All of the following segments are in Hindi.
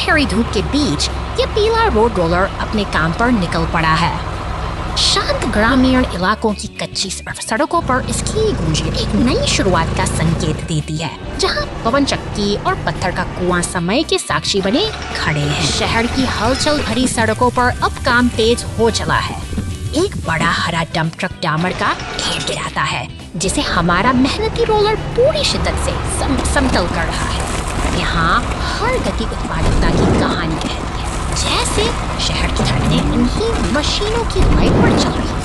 सुनहरी धूप के बीच ये पीला रोड रोलर अपने काम पर निकल पड़ा है। शांत ग्रामीण इलाकों की कच्ची सड़कों पर इसकी गूंज एक नई शुरुआत का संकेत देती है, जहां पवन चक्की और पत्थर का कुआं समय के साक्षी बने खड़े हैं। शहर की हलचल भरी सड़कों पर अब काम तेज हो चला है। एक बड़ा हरा डंप ट्रक डामर का ढेर गिराता है, जिसे हमारा मेहनती रोलर पूरी शिद्दत से समतल कर रहा है। यहाँ हर गति उत्पादकता की कहानी कहती है, जैसे शहर की धड़कनें इन्हीं मशीनों की लाइट पर चल रही हैं।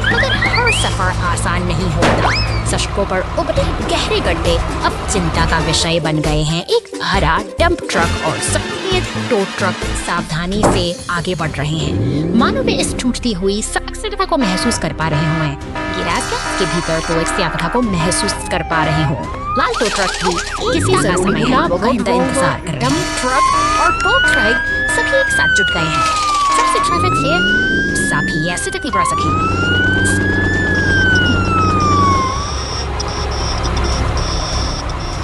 मगर हर सफर आसान नहीं होता। सड़कों पर उभरे गहरे गड्ढे अब चिंता का विषय बन गए हैं। एक हरा डंप ट्रक और सफेद टो ट्रक सावधानी से आगे बढ़ रहे हैं, मानो वे इस टूटती हुई सड़क सुरक्षा को महसूस कर पा रहे हों। गिराज के भीतर तो एक स्यापठा को महसूस कर पा रहे हों। लाल टो ट्रक भी किसी समय का इंतजार कर रहे हैं। डंप ट्रक और टो ट्रक सभी एक साथ जुट गए हैं। सबसे ट्रैफिक से सभी ऐसे तक बढ़ सके,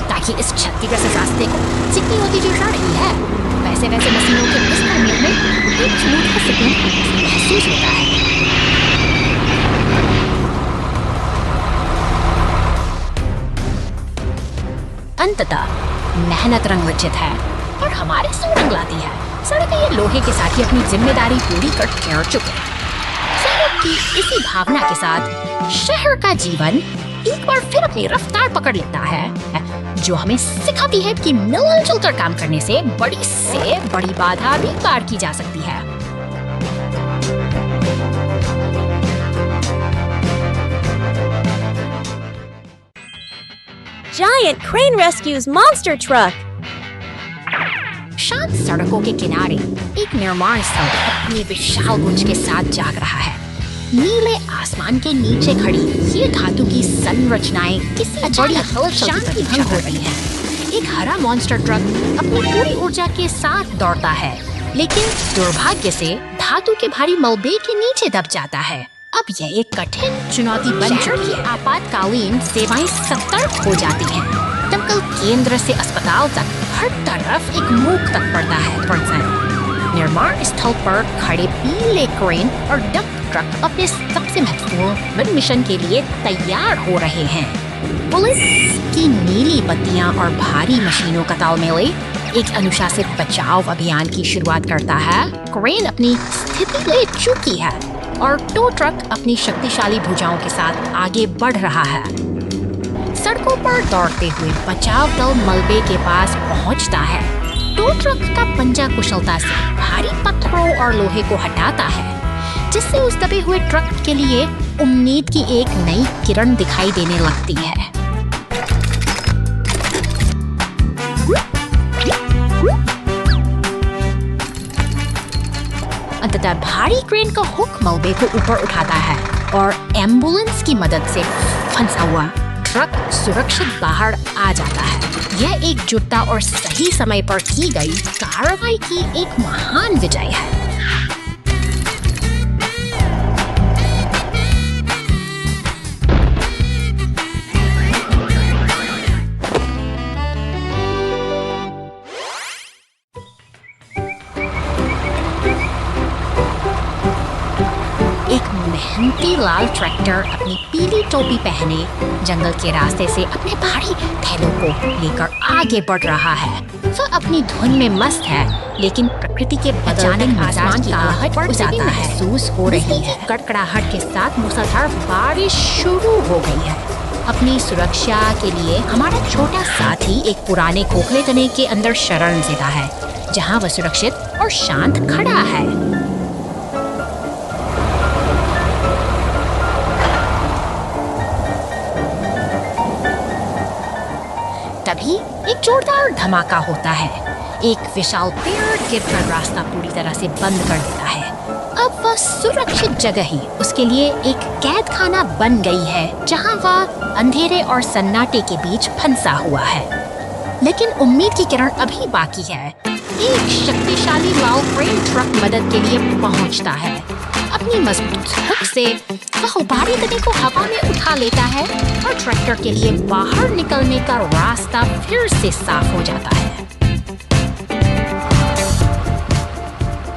ताकि इस क्षतिग्रस्त रास्ते को जितनी होती जो जा रही है, वैसे वैसे मशीनों के इस तालमेल में एक झूठ सुकून महसूस होता है। अंततः मेहनत रंग विचित है और हमारे सो रंग लाती है। सड़कें ये लोहे के साथ ही अपनी जिम्मेदारी पूरी कर ठहर चुके हैं। शहर की इसी भावना के साथ शहर का जीवन एक बार फिर अपनी रफ्तार पकड़ लेता है, जो हमें सिखाती है कि मिलजुल कर काम करने से बड़ी बाधा भी पार की जा सकती है। Giant crane rescues monster truck. शांत सड़कों के किनारे एक निर्माण स्थल अपनी विशाल गूंज के साथ जाग रहा है। नीले आसमान के नीचे खड़ी ये धातु की संरचनाएं किसी बड़ी हलचल की भंग हो रही हैं। एक हरा मॉन्स्टर ट्रक अपनी पूरी ऊर्जा के साथ दौड़ता है, लेकिन दुर्भाग्य से धातु के भारी मलबे के नीचे दब जाता है। अब यह एक कठिन चुनौती बन चुकी है। आपातकालीन सेवाएं सतर्क हो जाती हैं। दमकल केंद्र से अस्पताल तक हर तरफ एक मूक तक पड़ता है। निर्माण स्थल पर खड़े पीले क्रेन और डंप ट्रक अपने सबसे महत्वपूर्ण मिशन के लिए तैयार हो रहे हैं। पुलिस की नीली बत्तियां और भारी मशीनों का तालमेल एक अनुशासित बचाव अभियान की शुरुआत करता है। क्रेन अपनी स्थिति ले चुकी है और टो ट्रक अपनी शक्तिशाली भुजाओं के साथ आगे बढ़ रहा है। सड़कों पर दौड़ते हुए बचाव दल मलबे के पास पहुंचता है। टो ट्रक का पंजा कुशलता से भारी पत्थरों और लोहे को हटाता है, जिससे उस दबे हुए ट्रक के लिए उम्मीद की एक नई किरण दिखाई देने लगती है। अंततः भारी क्रेन का हुक मलबे को ऊपर उठाता है और एम्बुलेंस की मदद से फंसा हुआ ट्रक सुरक्षित बाहर आ जाता है। यह एकजुटता और सही समय पर की गई कार्रवाई की एक महान विजय है। मेहनती लाल ट्रैक्टर अपनी पीली टोपी पहने जंगल के रास्ते से अपने भारी थैलों को लेकर आगे बढ़ रहा है। वह अपनी धुन में मस्त है, लेकिन प्रकृति के बदलते आसमान की आहट पर जाता महसूस हो रही है। कड़कड़ाहट के साथ मूसलाधार बारिश शुरू हो गई है। अपनी सुरक्षा के लिए हमारा छोटा साथी एक पुराने खोखले तने के अंदर शरण लेता है, जहाँ वह सुरक्षित और शांत खड़ा है। तभी एक जोरदार धमाका होता है। एक विशाल पेड़ गिरकर रास्ता पूरी तरह से बंद कर देता है। अब वह सुरक्षित जगह ही उसके लिए एक कैद खाना बन गई है, जहां वह अंधेरे और सन्नाटे के बीच फंसा हुआ है। लेकिन उम्मीद की किरण अभी बाकी है। एक शक्तिशाली लाल क्रेन ट्रक मदद के लिए पहुंचता है। अपनी मजबूत हुक से वह भारी तने को हवा में उठा लेता है और ट्रैक्टर के लिए बाहर निकलने का रास्ता फिर से साफ हो जाता है।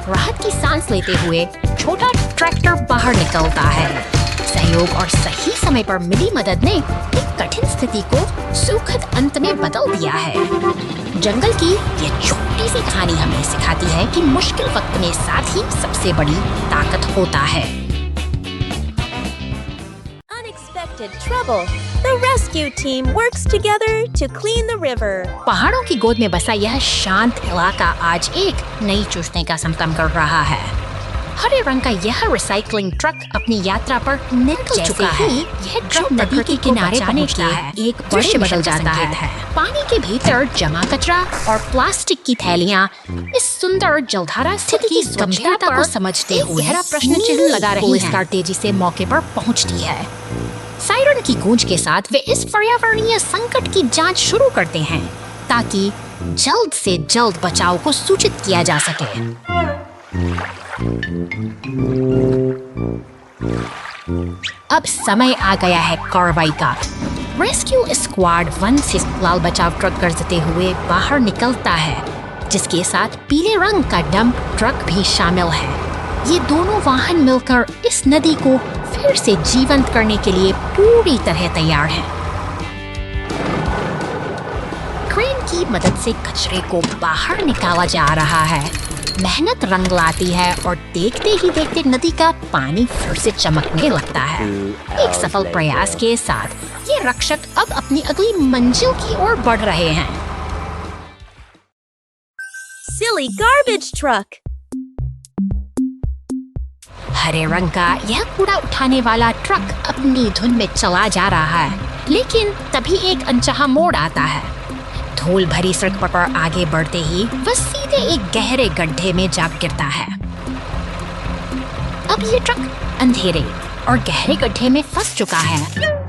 राहत की सांस लेते हुए छोटा ट्रैक्टर बाहर निकलता है। सहयोग और सही समय पर मिली मदद ने एक कठिन स्थिति को सुखद अंत में बदल दिया है। जंगल की यह छोटी सी कहानी हमें सिखाती है कि मुश्किल वक्त में साथ ही सबसे बड़ी ताकत होता है। Unexpected trouble. The rescue team works together to clean the river. पहाड़ों की गोद में बसा यह शांत इलाका आज एक नई चुस्ने का संतम कर रहा है। हरे रंग का यह रिसाइकलिंग ट्रक अपनी यात्रा पर निकल चुका है। यह ट्रक नदी के किनारे पहुंचता है, एक दृश्य बदल जाता है। पानी के भीतर जमा कचरा और प्लास्टिक की थैलियां इस सुंदर जलधारा स्थिति की गंभीरता को समझते हुए गहरा प्रश्न चिन्ह लगा रही हैं। पुलिस कार तेजी से मौके पर पहुंचती है। सायरन की गूंज के साथ वे इस पर्यावरणीय संकट की जांच शुरू करते हैं ताकि जल्द से जल्द बचाव को सूचित किया जा सके। अब समय आ गया है कार्रवाई का। रेस्क्यू स्क्वाड 1 से लाल बचाव ट्रक गरजते हुए बाहर निकलता है, जिसके साथ पीले रंग का डंप ट्रक भी शामिल है। ये दोनों वाहन मिलकर इस नदी को फिर से जीवंत करने के लिए पूरी तरह तैयार हैं। क्रेन की मदद से कचरे को बाहर निकाला जा रहा है। मेहनत रंग लाती है और देखते ही देखते नदी का पानी फिर से चमकने लगता है। एक सफल प्रयास के साथ ये रक्षक अब अपनी अगली मंजिल की ओर बढ़ रहे हैं। Silly garbage truck. हरे रंग का यह कूड़ा उठाने वाला ट्रक अपनी धुन में चला जा रहा है, लेकिन तभी एक अनचाहा मोड़ आता है। धूल भरी सड़क पर आगे बढ़ते ही वह सीधे एक गहरे गड्ढे में जा गिरता है। अब ये ट्रक अंधेरे और गहरे गड्ढे में फंस चुका है।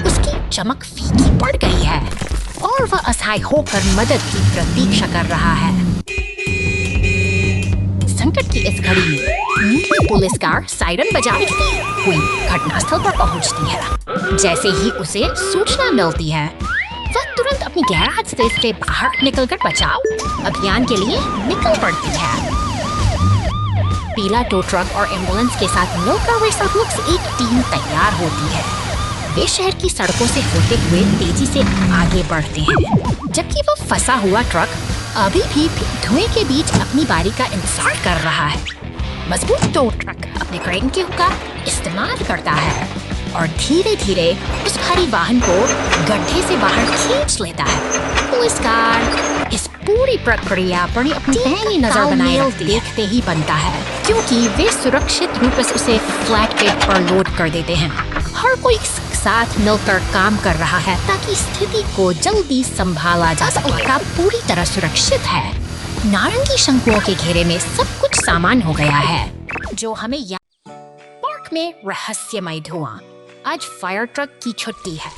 उसकी चमक फीकी पड़ गई है और वह असहाय होकर मदद की प्रतीक्षा कर रहा है। संकट की इस घड़ी में नीली पुलिस कार सायरन बजाती हुई घटनास्थल पर पहुंचती है। जैसे ही उसे सूचना मिलती है, वह तुरंत अपनी गैराज से बाहर निकलकर बचाव अभियान के लिए निकल पड़ती है। पीला टो ट्रक और एम्बुलेंस के साथ मिलकर वे सब लोग से एक टीम तैयार होती है। वे शहर की सड़कों से होते हुए तेजी से आगे बढ़ते हैं, जबकि वह फंसा हुआ ट्रक अभी भी धुएं के बीच अपनी बारी का इंतजार कर रहा है। मजबूत टो ट्रक अपने क्रेन के हुक का इस्तेमाल करता है और धीरे धीरे उस भारी वाहन को गड्ढे से बाहर खींच लेता है। पुलिस कार इस पूरी प्रक्रिया पर अपनी पैनी नजर बनाए देखते ही बनता है, क्योंकि वे सुरक्षित रूप से उसे फ्लैट बेड पर लोड कर देते हैं। हर कोई साथ मिलकर काम कर रहा है ताकि स्थिति को जल्दी संभाला जा सके। इलाका पूरी तरह सुरक्षित है। नारंगी शंकुओं के घेरे में सब कुछ सामान हो गया है, जो हमें पार्क में रहस्यमय धुआं। आज फायर ट्रक की छुट्टी है।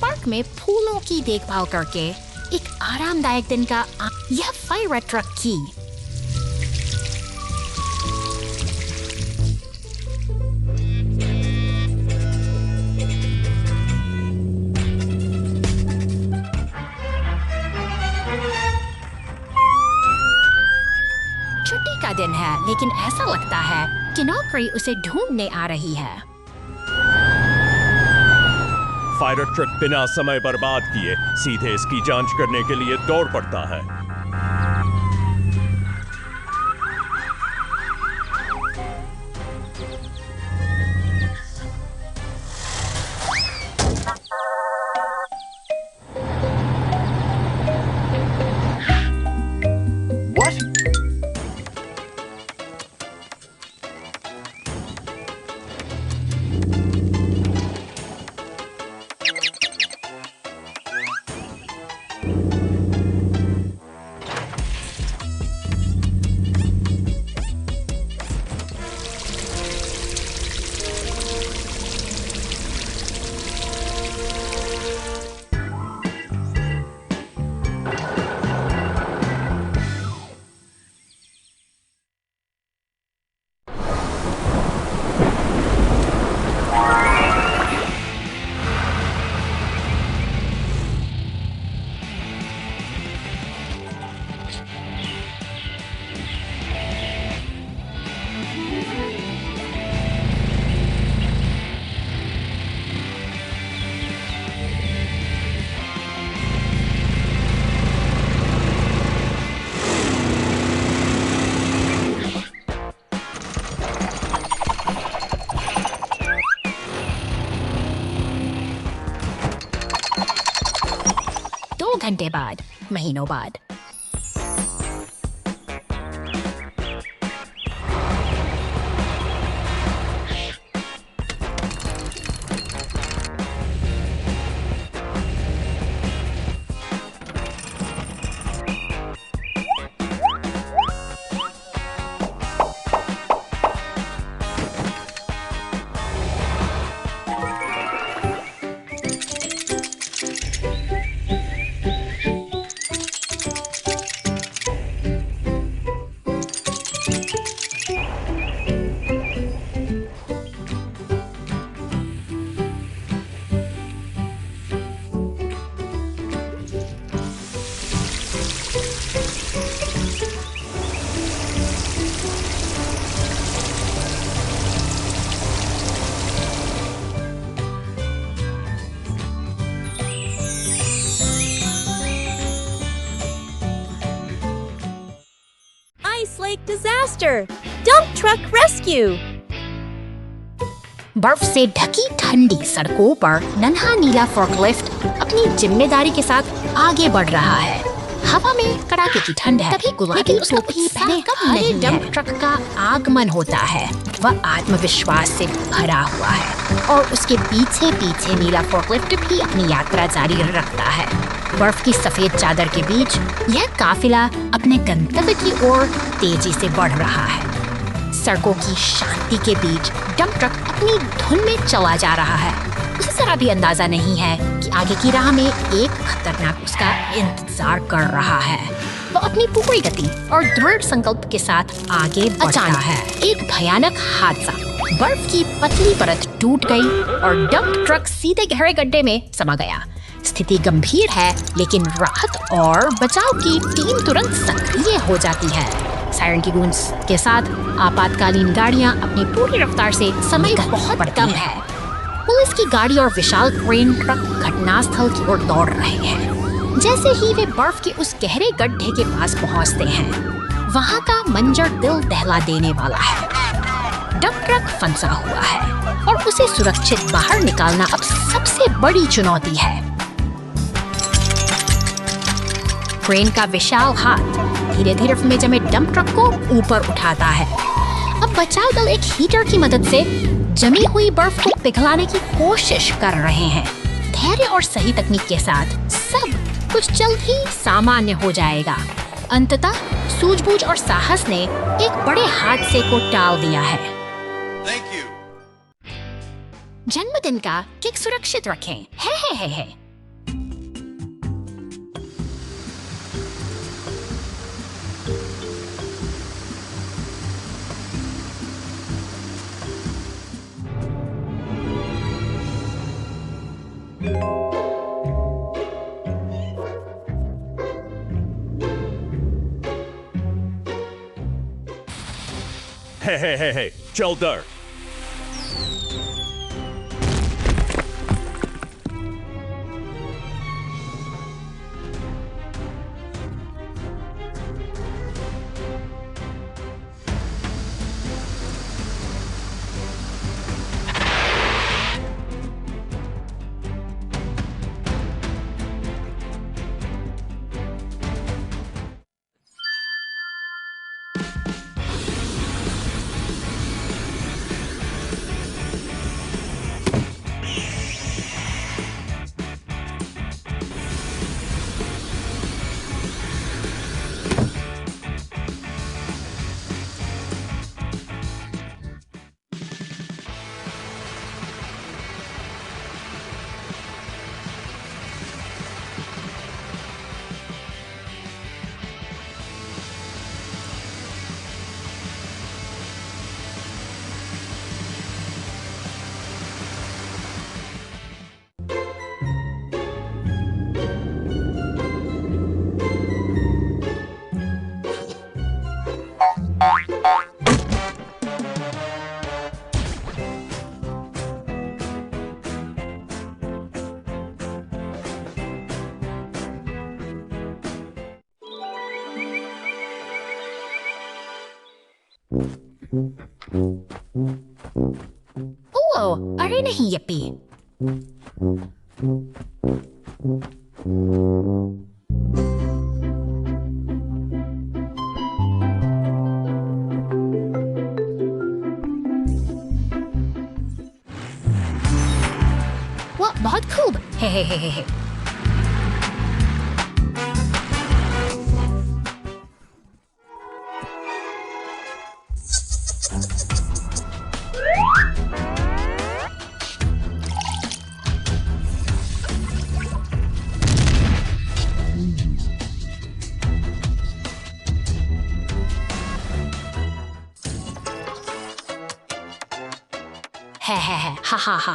पार्क में फूलों की देखभाल करके एक आरामदायक दिन का यह फायर ट्रक की छुट्टी का दिन है, लेकिन ऐसा लगता है कि नौकरी उसे ढूंढने आ रही है। फायर ट्रक बिना समय बर्बाद किए सीधे इसकी जांच करने के लिए दौड़ पड़ता है। घंटे बाद, महीनों बाद। Ice Lake disaster! Dump truck rescue! बर्फ से ढकी ठंडी सड़कों पर नन्हा नीला फोर्कलिफ्ट अपनी जिम्मेदारी के साथ आगे बढ़ रहा है। हवा में कड़ाके की ठंड है, तभी गुलाबी टोपी पहने हरे डंप ट्रक का आगमन होता है। वह आत्मविश्वास से भरा हुआ है और उसके पीछे पीछे नीला फोर्कलिफ्ट भी अपनी यात्रा जारी रखता है। बर्फ की सफेद चादर के बीच यह काफिला अपने गंतव्य की ओर तेजी से बढ़ रहा है। सड़कों की शांति के बीच डंप ट्रक अपनी धुन में चला जा रहा है। उसे जरा भी अंदाजा नहीं है कि आगे की राह में एक खतरनाक उसका इंतजार कर रहा है। वो अपनी पूरी गति और दृढ़ संकल्प के साथ आगे बढ़ता है। एक भयानक हादसा, बर्फ की पतली परत टूट गई और डंप ट्रक सीधे गहरे गड्ढे में समा गया। स्थिति गंभीर है, लेकिन राहत और बचाव की टीम तुरंत सक्रिय हो जाती है। सायरन की गूंज के साथ आपातकालीन गाड़ियां अपनी पूरी रफ्तार से समय बहुत कम है। पुलिस की गाड़ी और विशाल क्रेन ट्रक घटनास्थल की ओर दौड़ रहे हैं। जैसे ही वे बर्फ के उस गहरे गड्ढे के पास पहुंचते हैं, वहां का मंजर दिल दहला देने वाला है। डंप ट्रक फंसा हुआ है और उसे सुरक्षित बाहर निकालना अब सबसे बड़ी चुनौती है। क्रेन का विशाल हाथ धीरे धीरे में जमे डंप ट्रक को ऊपर उठाता है। अब बचाव दल एक हीटर की मदद से जमी हुई बर्फ को पिघलाने की कोशिश कर रहे हैं। धैर्य और सही तकनीक के साथ सब कुछ जल्द ही सामान्य हो जाएगा। अंततः सूझबूझ और साहस ने एक बड़े हादसे को टाल दिया है। Thank you. जन्मदिन का केक सुरक्षित रखें। है। Hey, चल दर। ओह, अरे नहीं यप्पी। वाह, बहुत खूब। हे।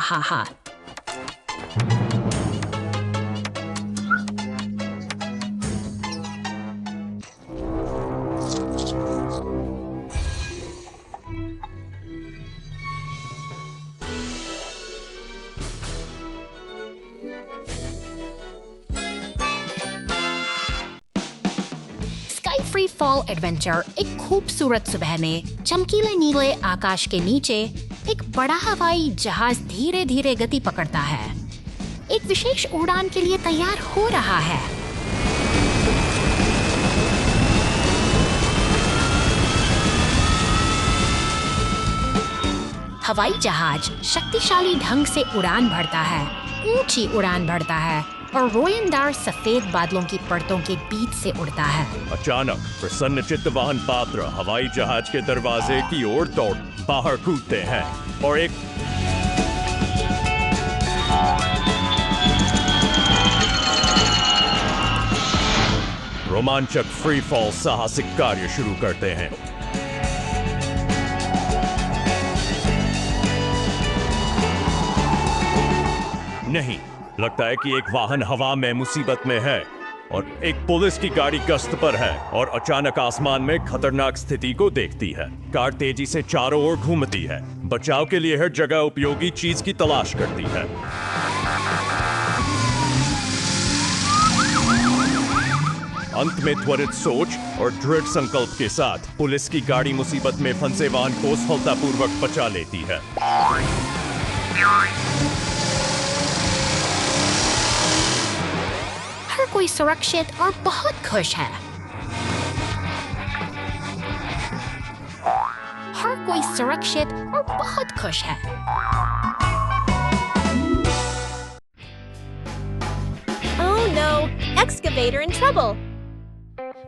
हा। स्काई फ्री फॉल एडवेंचर एक खूबसूरत सुबह में चमकीले नीले आकाश के नीचे एक बड़ा हवाई जहाज धीरे धीरे गति पकड़ता है। एक विशेष उड़ान के लिए तैयार हो रहा है। हवाई जहाज शक्तिशाली ढंग से उड़ान भरता है, ऊंची उड़ान भरता है और रोयनदार सफेद बादलों की परतों के बीच से उड़ता है। अचानक प्रसन्नचित्त वाहन पात्र हवाई जहाज के दरवाजे की ओर दौड़ बाहर कूदते हैं और एक रोमांचक फ्री फॉल साहसिक कार्य शुरू करते हैं। नहीं, लगता है कि एक वाहन हवा में मुसीबत में है और एक पुलिस की गाड़ी गश्त पर है और अचानक आसमान में खतरनाक स्थिति को देखती है। कार तेजी से चारों ओर घूमती है, बचाव के लिए हर जगह उपयोगी चीज की तलाश करती है। अंत में त्वरित सोच और दृढ़ संकल्प के साथ पुलिस की गाड़ी मुसीबत में फंसे वाहन को सफलतापूर्वक बचा लेती है। हर कोई सुरक्षित और बहुत खुश है। हर कोई सुरक्षित और बहुत खुश है। Oh no, excavator in trouble.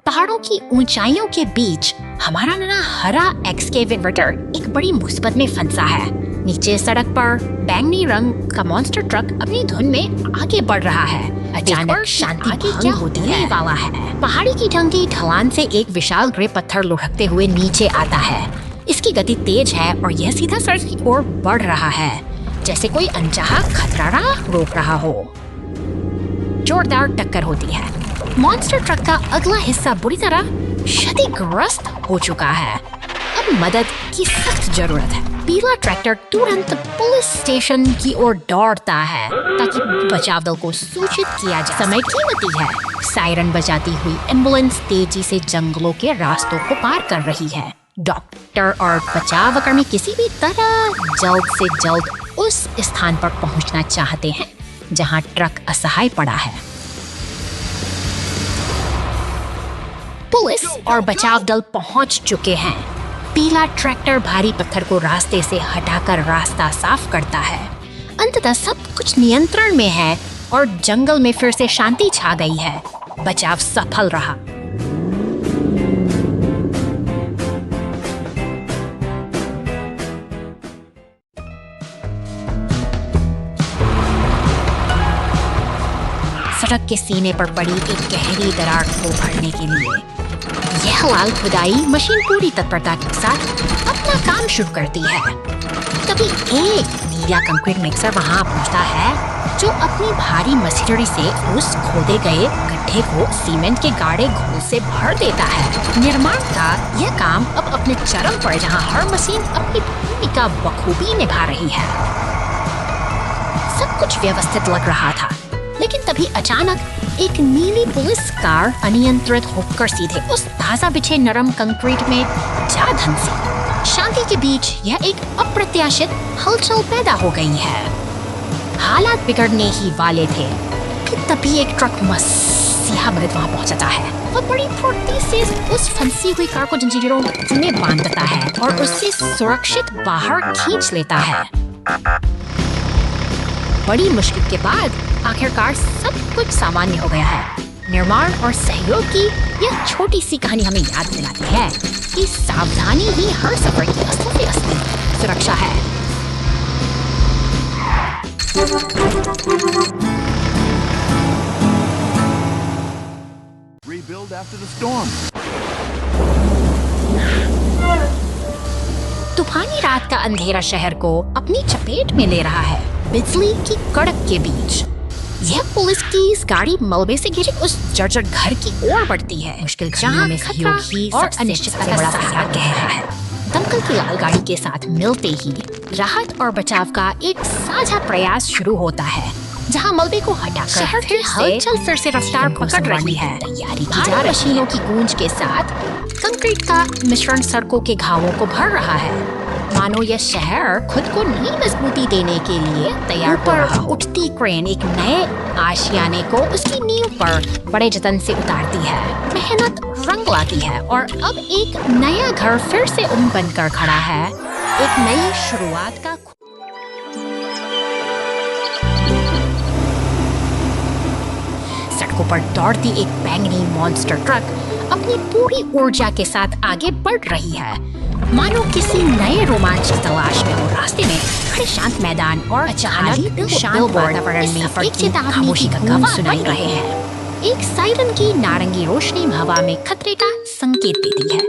पहाड़ों की ऊंचाइयों के बीच हमारा नया हरा एक्सकेवेटर एक बड़ी मुसीबत में फंसा है। नीचे सड़क पर बैंगनी रंग का मॉन्स्टर ट्रक अपनी धुन में आगे बढ़ रहा है। अचानक शांति भंग होने वाला है। पहाड़ी की ढंगी ढलान से एक विशाल ग्रे पत्थर लुढ़कते हुए नीचे आता है। इसकी गति तेज है और यह सीधा सड़क की ओर बढ़ रहा है, जैसे कोई अनचाहा खतरा रोक रहा हो। जोरदार टक्कर होती है। मॉन्स्टर ट्रक का अगला हिस्सा बुरी तरह क्षतिग्रस्त हो चुका है। अब मदद की सख्त जरूरत है। पीला ट्रैक्टर तुरंत पुलिस स्टेशन की ओर दौड़ता है ताकि बचाव दल को सूचित किया जाए। समय कीमती है। सायरन बजाती हुई एम्बुलेंस तेजी से जंगलों के रास्तों को पार कर रही है। डॉक्टर और बचाव कर्मी किसी भी तरह जल्द से जल्द उस स्थान पर पहुंचना चाहते हैं जहां ट्रक असहाय पड़ा है। पुलिस और बचाव दल पहुंच चुके हैं। पीला ट्रैक्टर भारी पत्थर को रास्ते से हटाकर रास्ता साफ करता है। अंततः सब कुछ नियंत्रण में है और जंगल में फिर से शांति छा गई है। बचाव सफल रहा। सड़क के सीने पर पड़ी एक गहरी दरार को भरने के लिए यह लाल खुदाई मशीन पूरी तत्परता के साथ अपना काम शुरू करती है। तभी एक नीला कंक्रीट मिक्सर वहां पहुंचता है जो अपनी भारी मशीनरी से उस खोदे गए गड्ढे को सीमेंट के गाढ़े घोल से भर देता है। निर्माण का यह काम अब अपने चरम पर जहां हर मशीन अपनी भूमिका बखूबी निभा रही है। सब कुछ व्यवस्थित लग रहा था, लेकिन तभी अचानक एक नीली पुलिस कार अनियंत्रित होकर सीधे उस ताजा बिछे नरम कंक्रीट में जा धंसी। के बीच यह एक अप्रत्याशित हलचल पैदा हो गई है। हालात बिगड़ने ही वाले थे कि तभी एक ट्रक मसीहा मदद वहां पहुंचता है। वो बड़ी फुर्ती से उस फंसी हुई कार को जंजीरों में बांधता है और उसे सुरक्षित बाहर खींच लेता है। बड़ी मुश्किल के बाद आखिरकार सब कुछ सामान्य हो गया है। निर्माण और सहयोग की यह छोटी सी कहानी हमें याद दिलाती है कि सावधानी ही हर सफर की असली सुरक्षा है। Rebuild after the storm. तूफानी रात का अंधेरा शहर को अपनी चपेट में ले रहा है, बिजली की कड़क के बीच। यह पुलिस की इस गाड़ी मलबे से घिरे उस जर्जर घर की ओर बढ़ती है। मुश्किल जहां में खतरा और अनिश्चितता से बड़ा सहारा कह रहा है। दमकल की लाल गाड़ी के साथ मिलते ही राहत और बचाव का एक साझा प्रयास शुरू होता है, जहां मलबे को हटाकर शहर की हलचल फिर से रफ्तार पकड़ रही है। तैयारी की जा रही मशीनों की गूंज के साथ कंक्रीट का मिश्रण सड़कों के घावों को भर रहा है, मानो यह शहर खुद को नई मजबूती देने के लिए तैयार हो रहा हो। उठती क्रेन एक नए आशियाने को उसकी नींव पर बड़े जतन से उतारती है। मेहनत रंग लाती है और अब एक नया घर फिर से बनकर खड़ा है, एक नई शुरुआत का। सड़कों पर दौड़ती एक बैंगनी मॉन्स्टर ट्रक अपनी पूरी ऊर्जा के साथ आगे बढ़ रही है, मानो किसी नए रोमांच की तलाश में हो। रास्ते में खड़े शांत मैदान और अचानक शांत वातावरण में एक चेतावनी खामोशी का गूंज सुनाई रहे हैं। एक सायरन की नारंगी रोशनी हवा में खतरे का संकेत देती है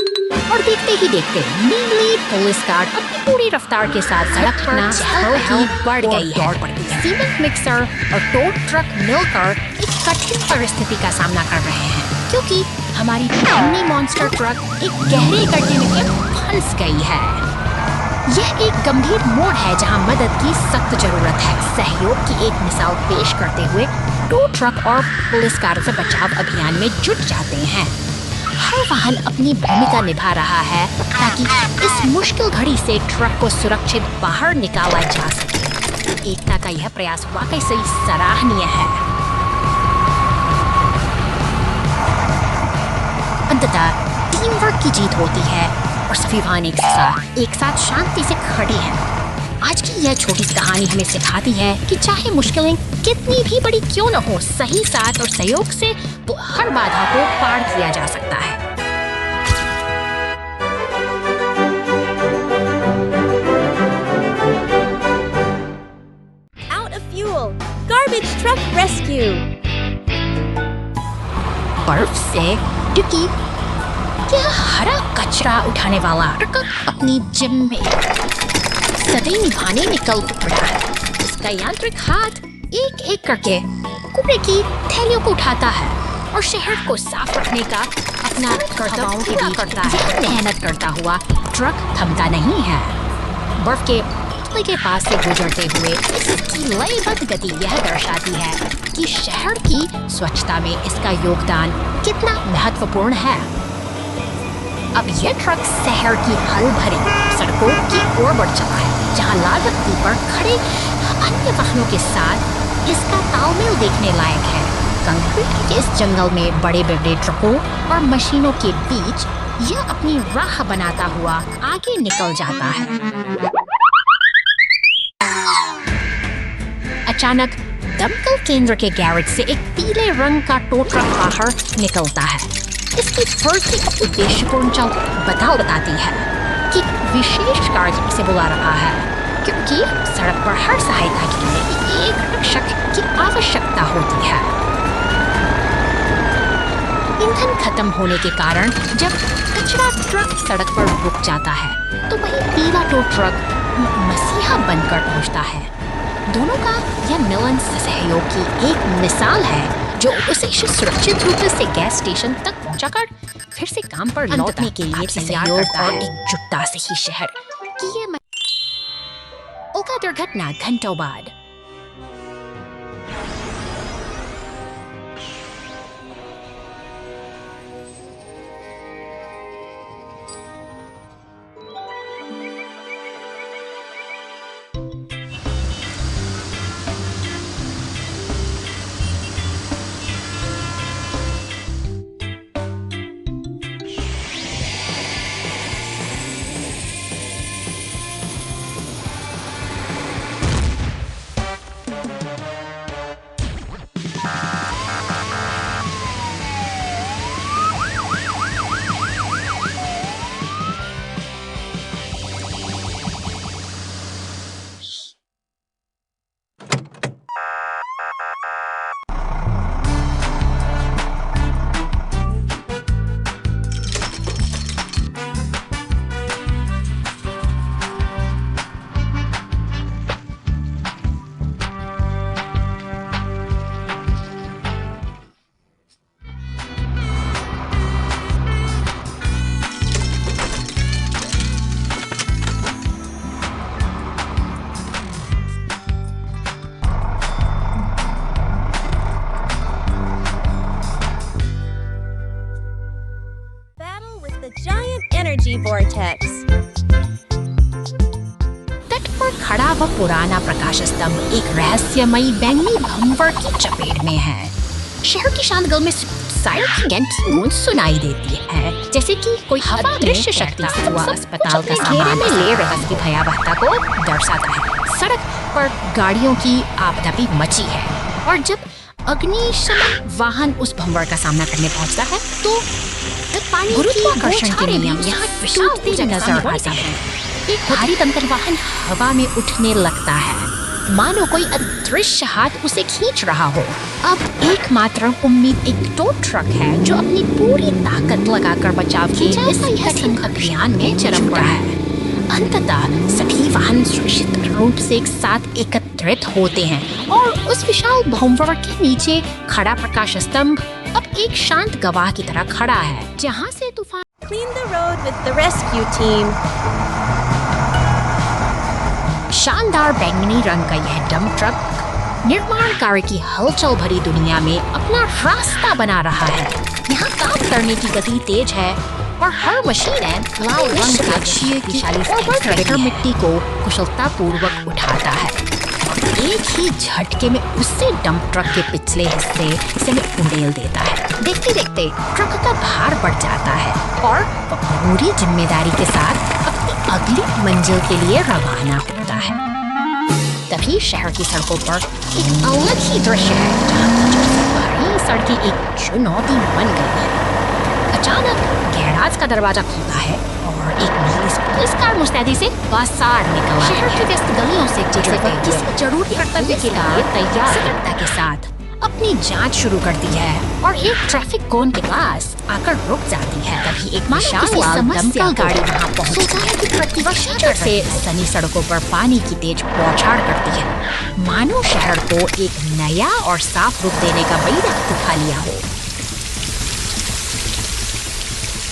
और देखते ही देखते नीली पुलिस कार अपनी पूरी रफ्तार के साथ सड़क पर चहल बढ़ गई है। सीमेंट मिक्सर और टो ट्रक मिलकर एक कठिन परिस्थिति का सामना कर रहे हैं, क्योंकि हमारी पुरानी मॉन्स्टर ट्रक एक गहरे गड्ढे में फंस गई है। यह एक गंभीर मोड़ है जहां मदद की सख्त जरूरत है। सहयोग की एक मिसाल पेश करते हुए टो ट्रक और पुलिस कार से बचाव अभियान में जुट जाते हैं। हर वाहन अपनी भूमिका निभा रहा है ताकि इस मुश्किल घड़ी से ट्रक को सुरक्षित बाहर निकाला जा सके। एकता का यह प्रयास वाकई से सराहनीय है। अंततः टीम वर्क की जीत होती है और सभी वाहन एक साथ शांति से खड़े हैं। आज की यह छोटी सी कहानी हमें सिखाती है कि चाहे मुश्किलें कितनी भी बड़ी क्यों न हो, सही साथ और सहयोग से तो हर बाधा को पार किया जा सकता है। Out of fuel. Garbage truck rescue. बर्फ से ढकी यह हरा कचरा उठाने वाला ट्रक अपनी जिम्मेदारी सदैव निभाने निकल पड़ा है। इसका यांत्रिक हाथ एक एक करके कूड़े की थैलियों को उठाता है और शहर को साफ रखने का अपना कर्तव्य के बीच करता है। मेहनत करता हुआ ट्रक थमता नहीं है। बर्फ के पुतले के पास से गुजरते हुए इसकी लयबद्ध गति यह दर्शाती है कि शहर की स्वच्छता में इसका योगदान कितना महत्वपूर्ण है। अब यह ट्रक शहर की हल भरी सड़कों की ओर बढ़ चला है, जहां लाल बत्ती पर खड़े अन्य वाहनों के साथ इसका तालमेल देखने लायक है। कंक्रीट के इस जंगल में बड़े बड़े ट्रकों और मशीनों के बीच यह अपनी राह बनाता हुआ आगे निकल जाता है। अचानक दमकल केंद्र के गैरेज से एक पीले रंग का टो ट्रक बाहर निकलता है। इसकी बढ़ती उद्देश्यपूर्ण चल बताती है कि विशेष कार्य इसे बुला रहा है, क्योंकि सड़क पर हर सहायता के लिए एक रक्षक की आवश्यकता होती है। ईंधन खत्म होने के कारण जब कचरा ट्रक सड़क पर रुक जाता है, तो वही पीला टो ट्रक मसीहा बनकर पहुंचता है। दोनों का यह मिलन सहयोग की एक मिसाल है, जो उसे सुरक्षित रूप से गैस स्टेशन तक पहुंचाकर फिर से काम पर लौटने के लिए तैयार करता है। एकजुटता से ही शहर की ये उल्का दुर्घटना घंटों बाद। खड़ा वह पुराना प्रकाश स्तंभ एक रहस्यमयी बैंगनी भंवर की चपेट में है। शहर की शांत गल में सायर की घंटी गूंज सुनाई देती है, जैसे कि कोई अदृश्य शक्ति हुआ अस्पताल का सामान में ले रही की भयावहता को दर्शाता है। सड़क पर गाड़ियों की आपदा भी मची है और जब अग्निशमन वाहन उस भंवर का सामना करने पहुंचता है तो गुरुत्वाकर्षण के नियम यहाँ टूटते नजर आते हैं। एक भारी दमकल वाहन हवा में उठने लगता है, मानो कोई अदृश्य हाथ उसे खींच रहा हो। अब एकमात्र उम्मीद एक टो ट्रक है जो अपनी पूरी ताकत लगाकर बचाव के इस कठिन अभियान में चरम रहा है। अंततः सभी वाहन सुरक्षित रूप से एक साथ एकत्रित होते हैं और उस विशाल भंवर के नीचे खड़ा प्रकाश स्तंभ अब एक शांत गवाह की तरह खड़ा है, जहाँ से तूफान Clean the road with the rescue team. शानदार बैंगनी रंग का यह डंप ट्रक निर्माण कार्य की हलचल भरी दुनिया में अपना रास्ता बना रहा है। यहाँ काम करने की गति तेज है और हर मशीन लाल रंग का ट्रैक्टर मिट्टी को कुशलतापूर्वक उठाता है। एक ही झटके में उससे डंप ट्रक के पिछले हिस्से से उड़ेल देता है। देखते देखते ट्रक का भार बढ़ जाता है और पूरी जिम्मेदारी के साथ अपनी अगली मंजिल के लिए रवाना होता है। तभी शहर की सड़कों पर एक अलग ही दृश्य है, जहाँ बड़ी सड़कें एक चुनौती बन गई है। अचानक गैराज का दरवाजा खुलता है और एक नीली पुलिस कार मुस्तैदी से बाहर निकला शहर की व्यस्त गलियों से गुजरते किसी जरूरी कर्तव्य के लिए तैयार सतर्कता के साथ अपनी जांच शुरू करती है और एक ट्रैफिक कोन के पास आकर रुक जाती है। तभी एक विशाल लाल दमकल गाड़ी वहां पहुंचती है कि प्रतिवर्षों से सनी सड़कों पर पानी की तेज बौछार करती है, मानो शहर को एक नया और साफ रूप देने का बड़ी वक्त उठा लिया हो।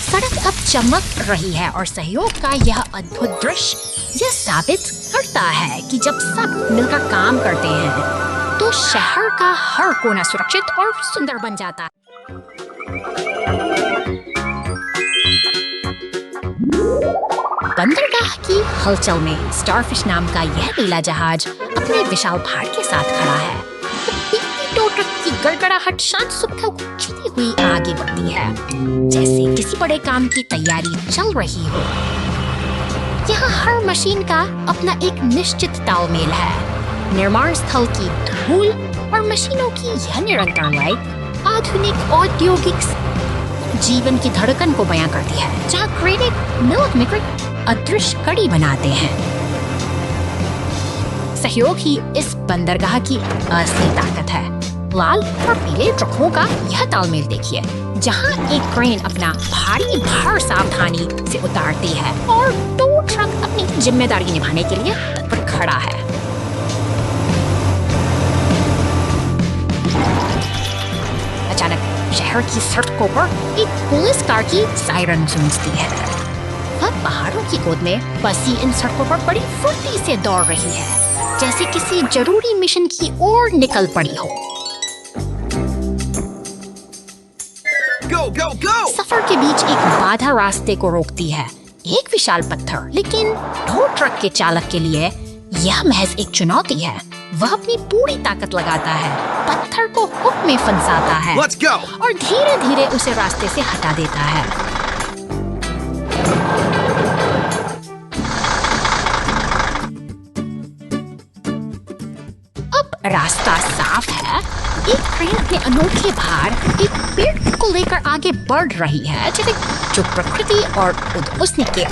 सड़क अब चमक रही है और सहयोग का यह अद्भुत दृश्य यह साबित करता है कि जब सब मिलकर काम करते हैं तो शहर का हर कोना सुरक्षित और सुंदर बन जाता है। बंदरगाह की हलचल में स्टारफिश नाम का यह नीला जहाज अपने विशाल भार के साथ खड़ा है। टो ट्रक की गड़गड़ाहट शांत सुबह उछलती हुई आगे बढ़ती है, जैसे किसी बड़े काम की तैयारी चल रही हो। यहाँ हर मशीन का अपना एक निश्चित तालमेल है। निर्माण स्थल की धूल और मशीनों की यह निरंतर लाइट आधुनिक औद्योगिक जीवन की धड़कन को बयां करती है, जहाँ क्रेडिट मिल्क मेकर अदृश्य कड़ी बनाते हैं। सहयोग ही इस बंदरगाह की असली ताकत है। लाल और पीले ट्रकों का यह तालमेल देखिए, जहाँ एक क्रेन अपना भारी भार सावधानी से उतारती है और टो ट्रक अपनी जिम्मेदारी निभाने के लिए तत्पर खड़ा है। अचानक शहर की सड़कों पर एक पुलिस कार की सायरन गूंजती है। वह पहाड़ों की गोद में बसी इन सड़कों पर बड़ी फुर्ती से दौड़ रही है, जैसे किसी जरूरी मिशन की ओर निकल पड़ी हो। Go, go, go! सफर के बीच एक बाधा रास्ते को रोकती है, एक विशाल पत्थर। लेकिन टो ट्रक के चालक के लिए यह महज एक चुनौती है। वह अपनी पूरी ताकत लगाता है, पत्थर को हुक में फंसाता है Let's go! और धीरे धीरे उसे रास्ते से हटा देता है। अब रास्ता साफ है। एक ट्रेन अपने अनोखे भार एक पेड़ को लेकर आगे बढ़ रही है, जो प्रकृति और उसने के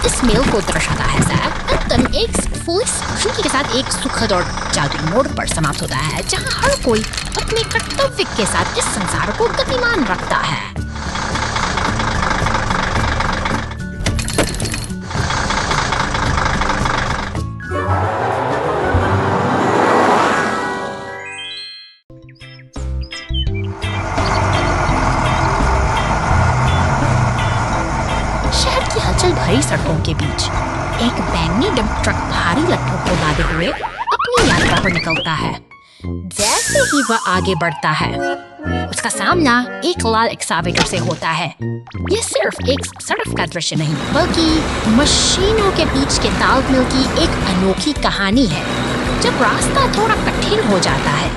इस मेल को दर्शाता है। अंततः एक पुलिस के साथ एक सुखद और जादुई मोड़ पर समाप्त होता है, जहां हर कोई अपने कर्तव्य के साथ इस संसार को गतिमान रखता है। भरी सड़कों के बीच एक बैंगनी डंप ट्रक भारी लट्ठों को लादे हुए अपनी यात्रा पर निकलता है। जैसे ही वह आगे बढ़ता है, उसका सामना एक लाल एक्सावेटर से होता है। यह सिर्फ एक सड़क का दृश्य नहीं, बल्कि मशीनों के बीच के तालमेल की एक अनोखी कहानी है। जब रास्ता थोड़ा कठिन हो जाता है,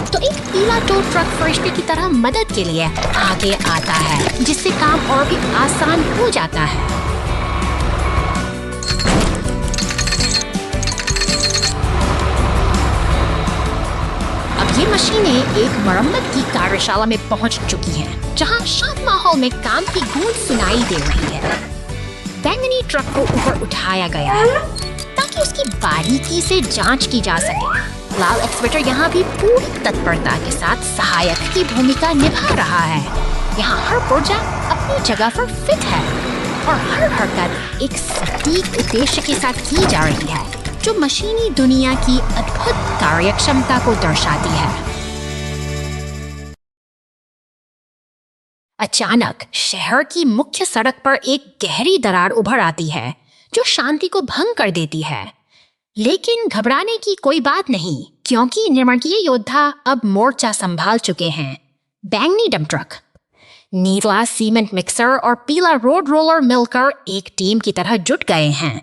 तो एक पीला टो ट्रक फरिश्ते की तरह मदद के लिए आगे आता है, जिससे काम और भी आसान हो जाता है। ये मशीनें एक मरम्मत की कार्यशाला में पहुंच चुकी हैं, जहां शांत माहौल में काम की गूंज सुनाई दे रही है। बैंगनी ट्रक को ऊपर उठाया गया है ताकि उसकी बारीकी से जांच की जा सके। लाल एक्सकेवेटर यहाँ भी पूरी तत्परता के साथ सहायक की भूमिका निभा रहा है। यहाँ हर पुर्जा अपनी जगह पर फिट है और हर हरकत एक सटीक उद्देश्य के साथ की जा रही है, जो मशीनी दुनिया की अद्भुत कार्यक्षमता को दर्शाती है। अचानक शहर की मुख्य सड़क पर एक गहरी दरार उभर आती है, जो शांति को भंग कर देती है। लेकिन घबराने की कोई बात नहीं, क्योंकि निर्माणकीय योद्धा अब मोर्चा संभाल चुके हैं। बैंगनी डंप ट्रक, नीला सीमेंट मिक्सर और पीला रोड रोलर मिलकर एक टीम की तरह जुट गए हैं।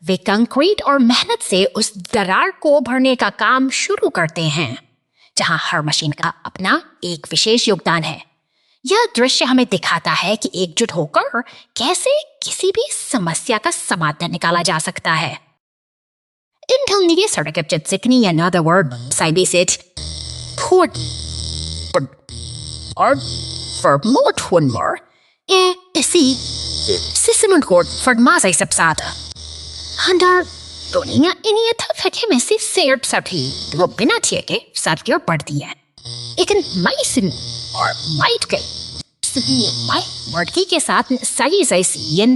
वे कंक्रीट और मेहनत से उस दरार को भरने का काम शुरू करते हैं, जहां हर मशीन का अपना एक विशेष योगदान है। यह दृश्य हमें दिखाता है कि एकजुट होकर कैसे किसी भी समस्या का समाधान निकाला जा सकता है। Until ni sort of get ni another word side visit put or for more one more si sisimund court for masay sapsata handar दुनिया इन्हीं तफके में से सेर सभी वो बिना ठेके साथ और बढ़ती है। लेकिन माइसन और माइट के मर्दी के साथ सही सही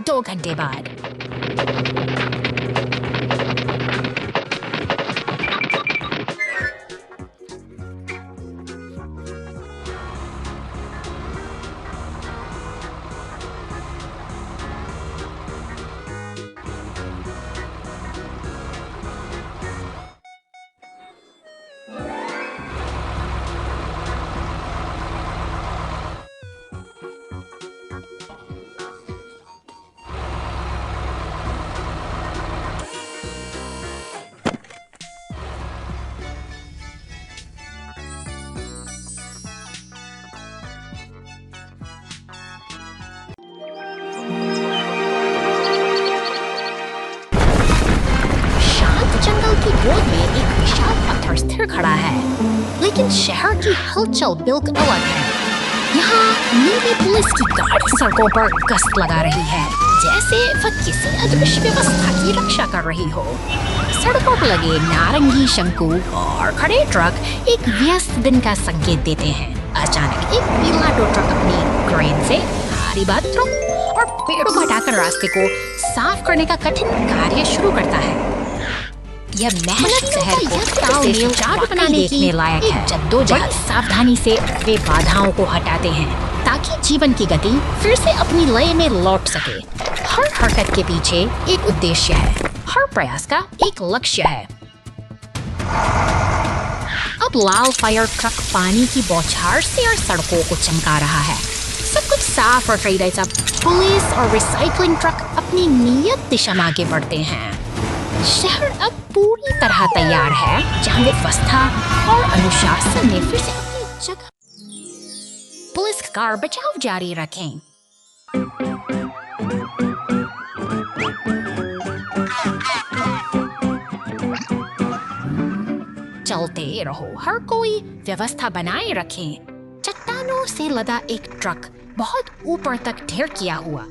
दो घंटे बाद गोद में एक विशाल पत्थर स्थिर खड़ा है, लेकिन शहर की हलचल बिल्कुल अलग है। यहाँ नीली पुलिस की गाड़ी सड़कों पर गश्त लगा रही है, जैसे वह किसी अदृश्य व्यवस्था की रक्षा कर रही हो। सड़कों पर लगे नारंगी शंकु और खड़े ट्रक एक व्यस्त दिन का संकेत देते हैं। अचानक एक पीला टो ट्रक अपनी क्रेन से भारी बादलों और पेड़ों को हटाकर रास्ते को साफ करने का कठिन कार्य शुरू करता है। यह मेहनत शहर को तालमेल बनाने देखने लायक है। जद्दोजहद सावधानी से वे बाधाओं को हटाते हैं ताकि जीवन की गति फिर से अपनी लय में लौट सके। हर हरकत के पीछे एक उद्देश्य है, हर प्रयास का एक लक्ष्य है। अब लाल फायर ट्रक पानी की बौछार से और सड़कों को चमका रहा है। सब कुछ साफ और सही रहेगा। पुलिस और रिसाइकलिंग ट्रक अपनी नियत दिशा में आगे बढ़ते हैं। शहर अब पूरी तरह तैयार है, जहां व्यवस्था और अनुशासन ने फिर से अपनी जगह। पुलिस कार बचाव जारी रखें। चलते रहो, हर कोई व्यवस्था बनाए रखें। चट्टानों से लदा एक ट्रक बहुत ऊपर तक ढेर किया हुआ।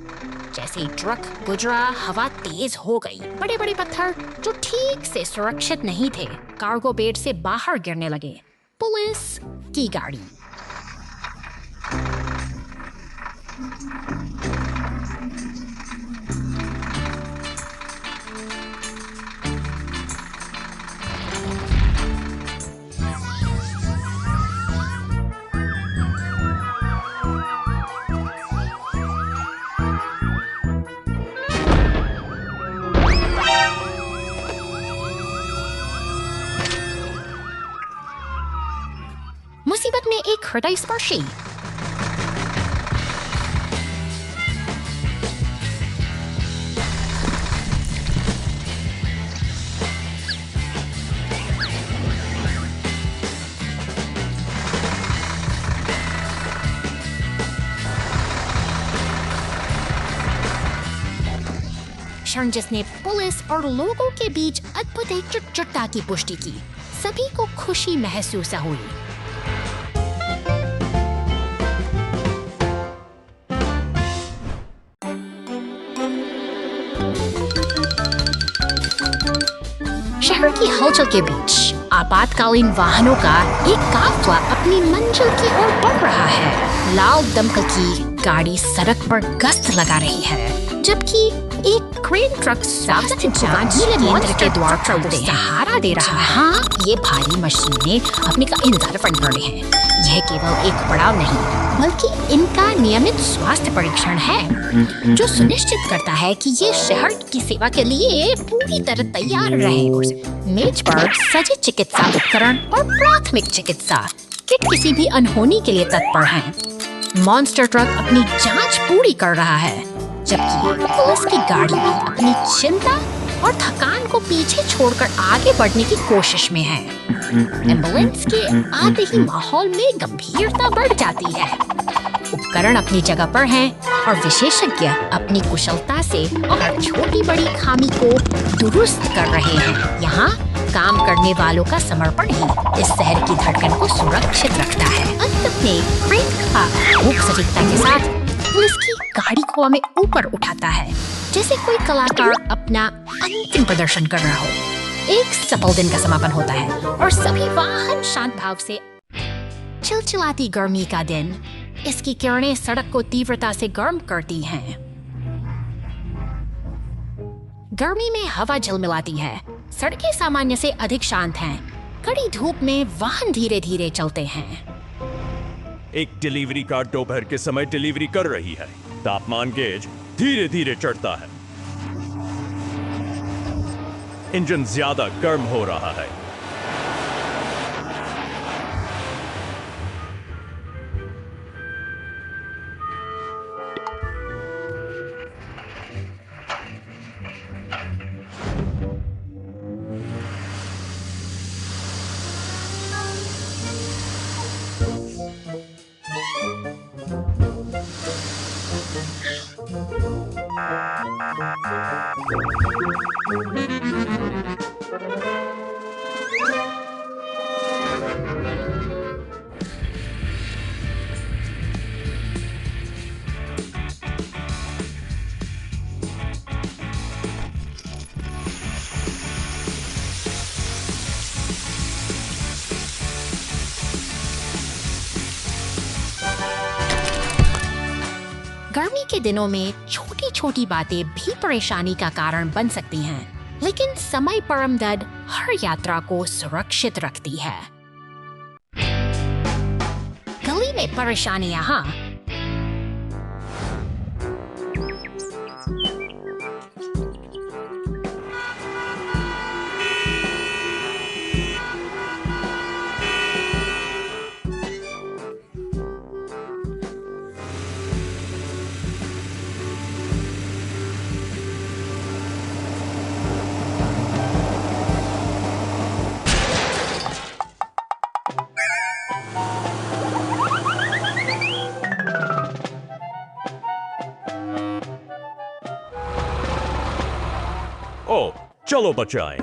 जैसे ही ट्रक गुजरा, हवा तेज हो गई। बड़े बड़े पत्थर जो ठीक से सुरक्षित नहीं थे, कार्गो बेड से बाहर गिरने लगे। पुलिस की गाड़ी मुसीबत में एक हृदय स्पर्शी। क्षण जिसने पुलिस और लोगों के बीच अद्भुत एकजुटता की पुष्टि की। सभी को खुशी महसूस हुई। शहर की हलचल के बीच आपातकालीन वाहनों का एक काफिला अपनी मंजिल की ओर बढ़ रहा है। लाल दमकल की गाड़ी सड़क पर गश्त लगा रही है, जबकि एक क्रेन ट्रक स्वास्थ्य जांच केंद्र के द्वार पर सहारा दे रहा है। हाँ, ये भारी मशीनें अपने का इंतजार कर रही हैं। यह केवल एक पड़ाव नहीं, बल्कि इनका नियमित स्वास्थ्य परीक्षण है, जो सुनिश्चित करता है कि ये शहर की सेवा के लिए पूरी तरह तैयार रहे। मेज पर सजे चिकित्सा उपकरण और प्राथमिक चिकित्सा किट किसी भी अनहोनी के लिए तत्पर हैं। मॉन्स्टर ट्रक अपनी जांच पूरी कर रहा है, जबकि पुलिस की गाड़ी अपनी चिंता और थकान को पीछे छोड़कर आगे बढ़ने की कोशिश में है। एम्बुलेंस के आते ही माहौल में गंभीरता बढ़ जाती है। उपकरण अपनी जगह पर हैं और विशेषज्ञ अपनी कुशलता से हर छोटी बड़ी खामी को दुरुस्त कर रहे हैं। यहाँ काम करने वालों का समर्पण ही इस शहर की धड़कन को सुरक्षित रखता है। अंत में क्रेन का खूब सटीकता के साथ पुलिस की गाड़ी को हमें ऊपर उठाता है, जैसे कोई कलाकार अपना अंतिम प्रदर्शन कर रहा हो। एक सफल दिन का समापन होता है और सभी वाहन शांत भाव से। चिलचिलाती गर्मी का दिन, इसकी किरणें सड़क को तीव्रता से गर्म करती हैं। गर्मी में हवा झिलमिलाती है। सड़कें सामान्य से अधिक शांत हैं। कड़ी धूप में वाहन धीरे धीरे चलते हैं। एक डिलीवरी कार दोपहर के समय डिलीवरी कर रही है। तापमान गेज धीरे धीरे चढ़ता है। इंजन ज्यादा गर्म हो रहा है। गर्मी के दिनों में छोटी छोटी बातें भी परेशानी का कारण बन सकती हैं, लेकिन समय परमदद हर यात्रा को सुरक्षित रखती है। गली में परेशानियां, हाँ, ओ, चलो बचाएं।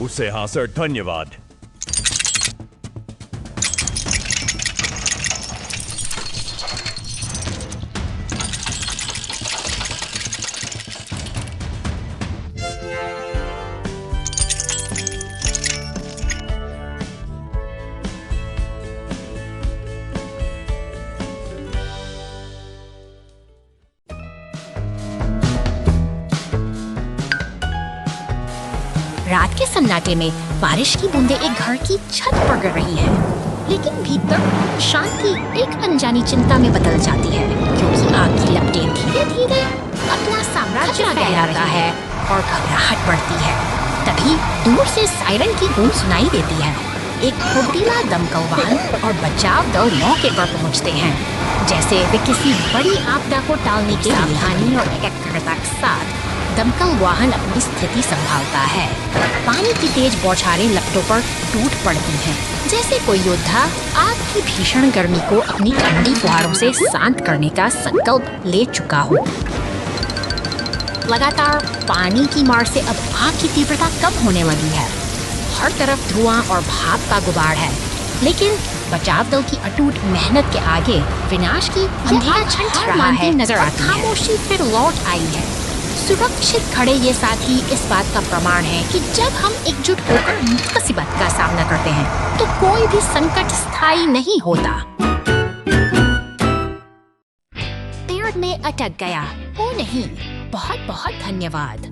उसे हाँ सर, धन्यवाद। रात के सन्नाटे में बारिश की बूंदें एक घर की छत पर गिर रही हैं, लेकिन भीतर शांति एक अनजानी चिंता में बदल जाती है, क्योंकि आग की लपटें धीरे-धीरे अपना साम्राज्य फैला रहा है और घबराहट बढ़ती है। तभी दूर से सायरन की गूंज सुनाई देती है। एक फुर्तीला दमकल वाहन और बचाव दल मौके पर पहुंचते हैं, जैसे वे किसी बड़ी आपदा को टालने की सावधानी और एकाग्रता के साथ दमकल वाहन अपनी स्थिति संभालता है। पानी की तेज बौछारें लपटों पर टूट पड़ती हैं, जैसे कोई योद्धा आग की भीषण गर्मी को अपनी ठंडी फुहारों से शांत करने का संकल्प ले चुका हो। लगातार पानी की मार से अब आग की तीव्रता कम होने लगी है। हर तरफ धुआं और भाप का गुबार है, लेकिन बचाव दल की अटूट मेहनत के आगे विनाश की अंधेरा छंट रहा है नजर आती है। खामोशी फिर लौट आई है। सुरक्षित खड़े ये साथी इस बात का प्रमाण है कि जब हम एकजुट होकर मुसीबत का सामना करते हैं तो कोई भी संकट स्थायी नहीं होता। पेड़ में अटक गया। ओ नहीं, बहुत बहुत धन्यवाद।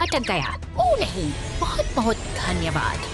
अटक गया। ओ नहीं, बहुत बहुत धन्यवाद।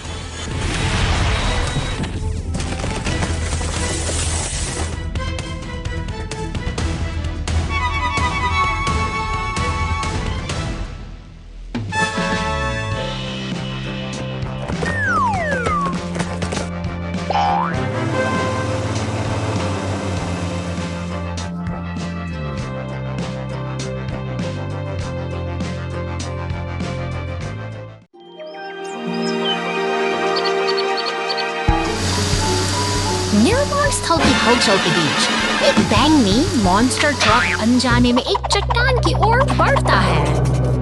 निर्माण स्थल की हलचल के बीच एक बैंगनी मॉन्स्टर ट्रक अनजाने में एक चट्टान की ओर बढ़ता है।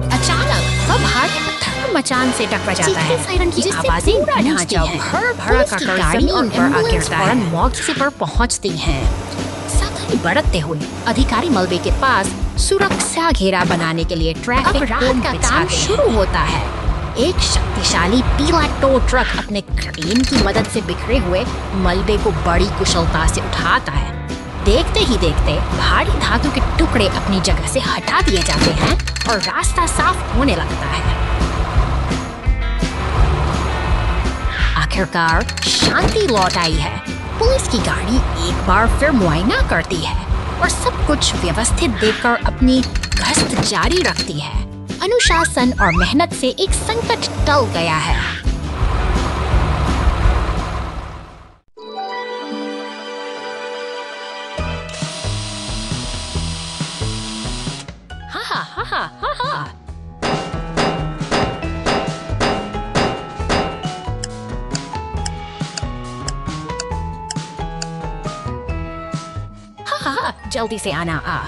अचानक वह भारी पत्थर मचान से टकरा जाता है, जिससे पूरा ढांचा भर भरा कर गाड़ी और एम्बुलेंस फौरन मौके पर पहुंचती हैं। सावधानी बरतते हुए अधिकारी मलबे के पास सुरक्षा घेरा बनाने के लिए ट्रैफिक कोन का काम शुरू होता है। एक शक्तिशाली पीला टो ट्रक अपने क्रेन की मदद से बिखरे हुए मलबे को बड़ी कुशलता से उठाता है। देखते ही देखते भारी धातु के टुकड़े अपनी जगह से हटा दिए जाते हैं और रास्ता साफ होने लगता है। आखिरकार शांति लौट आई है। पुलिस की गाड़ी एक बार फिर मुआयना करती है और सब कुछ व्यवस्थित देखकर अपनी गश्त जारी रखती है। अनुशासन और मेहनत से एक संकट टल गया है। हा हा हा हा हा हा। हा हा, जल्दी से आना आ।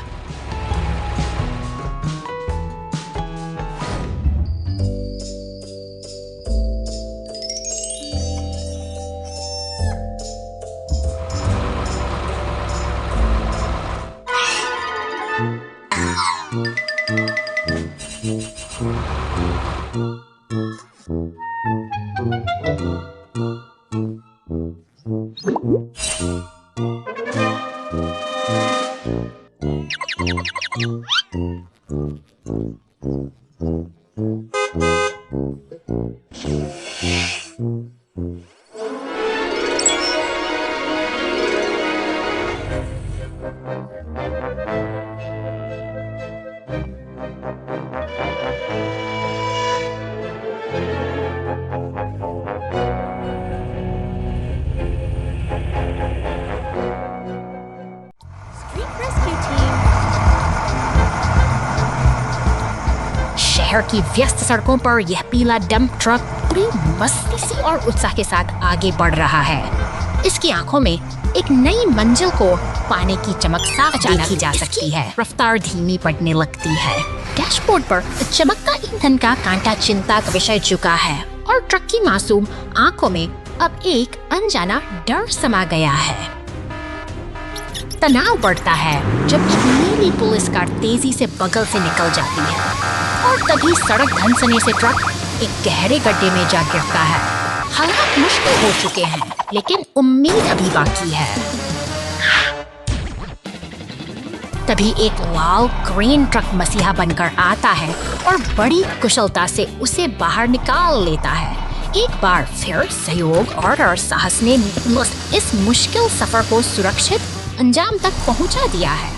Street Rescue Team. शहर की व्यस्त सड़कों पर यह पीला डंप ट्रक पूरी मस्ती से और उत्साह के साथ आगे बढ़ रहा है। इसकी आंखों में एक नई मंजिल को पाने की चमक साफ देखी जा सकती है। रफ्तार धीमी पड़ने लगती है। डैशबोर्ड पर चमकता ईंधन का कांटा चिंता का विषय चुका है और ट्रक की मासूम आंखों में अब एक अनजाना डर समा गया है। तनाव बढ़ता है जब एक नीली पुलिस कार तेजी से बगल से निकल जाती है और तभी सड़क धंसने से ट्रक एक गहरे गड्ढे में जा गिरता है। हालात मुश्किल हो चुके हैं, लेकिन उम्मीद अभी बाकी है। तभी एक लाल क्रेन ट्रक मसीहा बनकर आता है और बड़ी कुशलता से उसे बाहर निकाल लेता है। एक बार फिर सहयोग और साहस ने इस मुश्किल सफर को सुरक्षित अंजाम तक पहुंचा दिया है।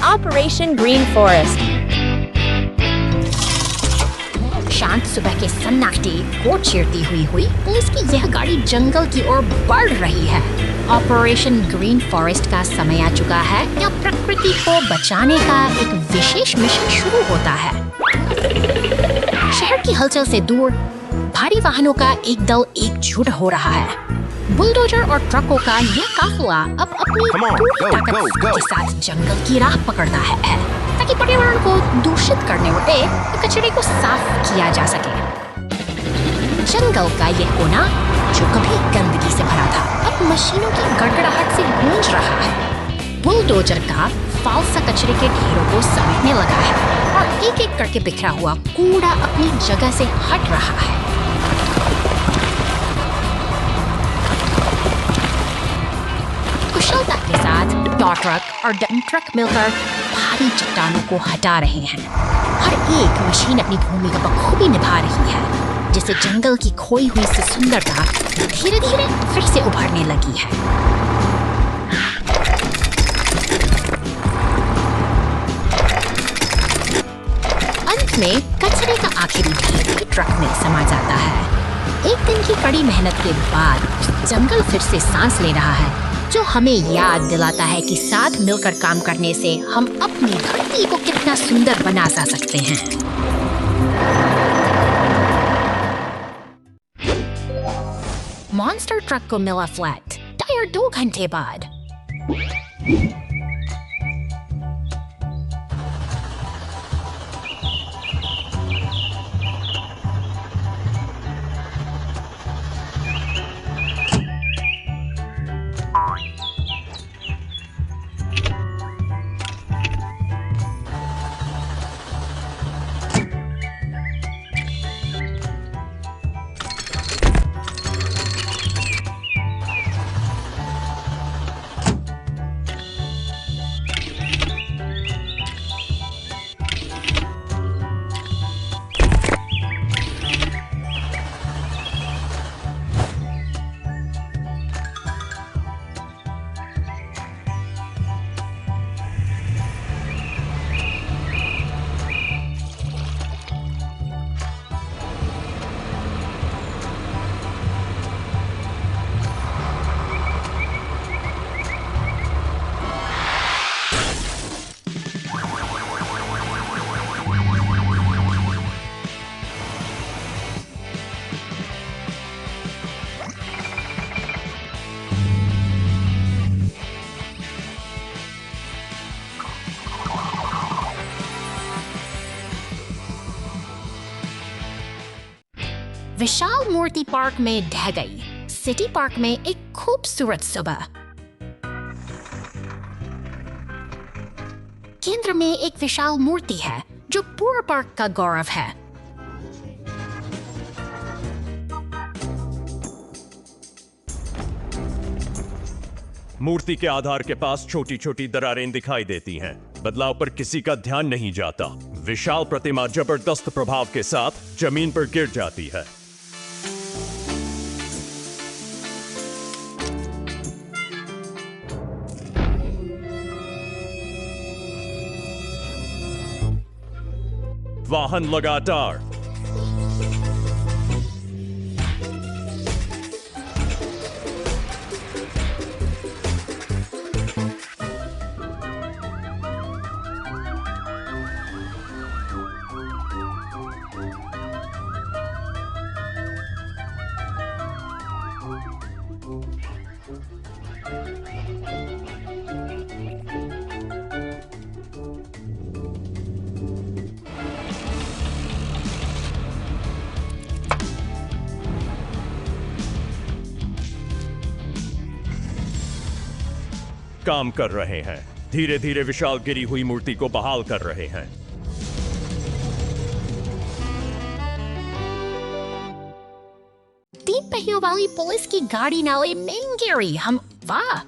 Operation Green Forest. शांत सुबह के सन्नाटे को चीरती हुई पुलिस की यह गाड़ी जंगल की ओर बढ़ रही है। ऑपरेशन ग्रीन फॉरेस्ट का समय आ चुका है। यहाँ प्रकृति को बचाने का एक विशेष मिशन शुरू होता है। शहर की हलचल से दूर भारी वाहनों का एक दल एकजुट हो रहा है। बुलडोजर और ट्रकों का यह काफिला अब अपनी पूरी ताकत के साथ जंगल की राह पकड़ता है ताकि पर्यावरण को दूषित करने वाले कचरे को साफ किया जा सके। जंगल का यह कोना जो कभी गंदगी से भरा था अब मशीनों की गड़गड़ाहट से गूंज रहा है। बुलडोजर का फालसा कचरे के ढेरों को समेटने लगा है और एक एक करके बिखरा हुआ कूड़ा अपनी जगह से हट रहा है। कुशलता के साथ टॉ ट्रक और डंप ट्रक मिलकर भारी चट्टानों को हटा रहे हैं। हर एक मशीन अपनी भूमिका बखूबी निभा रही है, जिससे जंगल की खोई हुई सी सुंदरता धीरे धीरे फिर से उभरने लगी है। अंत में कचरे का आखिरी ढेर भी ट्रक में समा जाता है। एक दिन की कड़ी मेहनत के बाद जंगल फिर से सांस ले रहा है, जो हमें याद दिलाता है कि साथ मिलकर काम करने से हम अपनी धरती को कितना सुंदर बना सकते हैं। मॉन्स्टर ट्रक को मिला फ्लैट टायर 2 घंटे बाद। विशाल मूर्ति पार्क में ढह गई। सिटी पार्क में एक खूबसूरत सुबह। केंद्र में एक विशाल मूर्ति है जो पूरे पार्क का गौरव है। मूर्ति के आधार के पास छोटी छोटी दरारें दिखाई देती हैं। बदलाव पर किसी का ध्यान नहीं जाता। विशाल प्रतिमा जबरदस्त प्रभाव के साथ जमीन पर गिर जाती है। वाहन लगातार काम कर रहे हैं। धीरे धीरे विशाल गिरी हुई मूर्ति को बहाल कर रहे हैं। तीन पहियों वाली पुलिस की गाड़ी नाले में गिरी। वाह,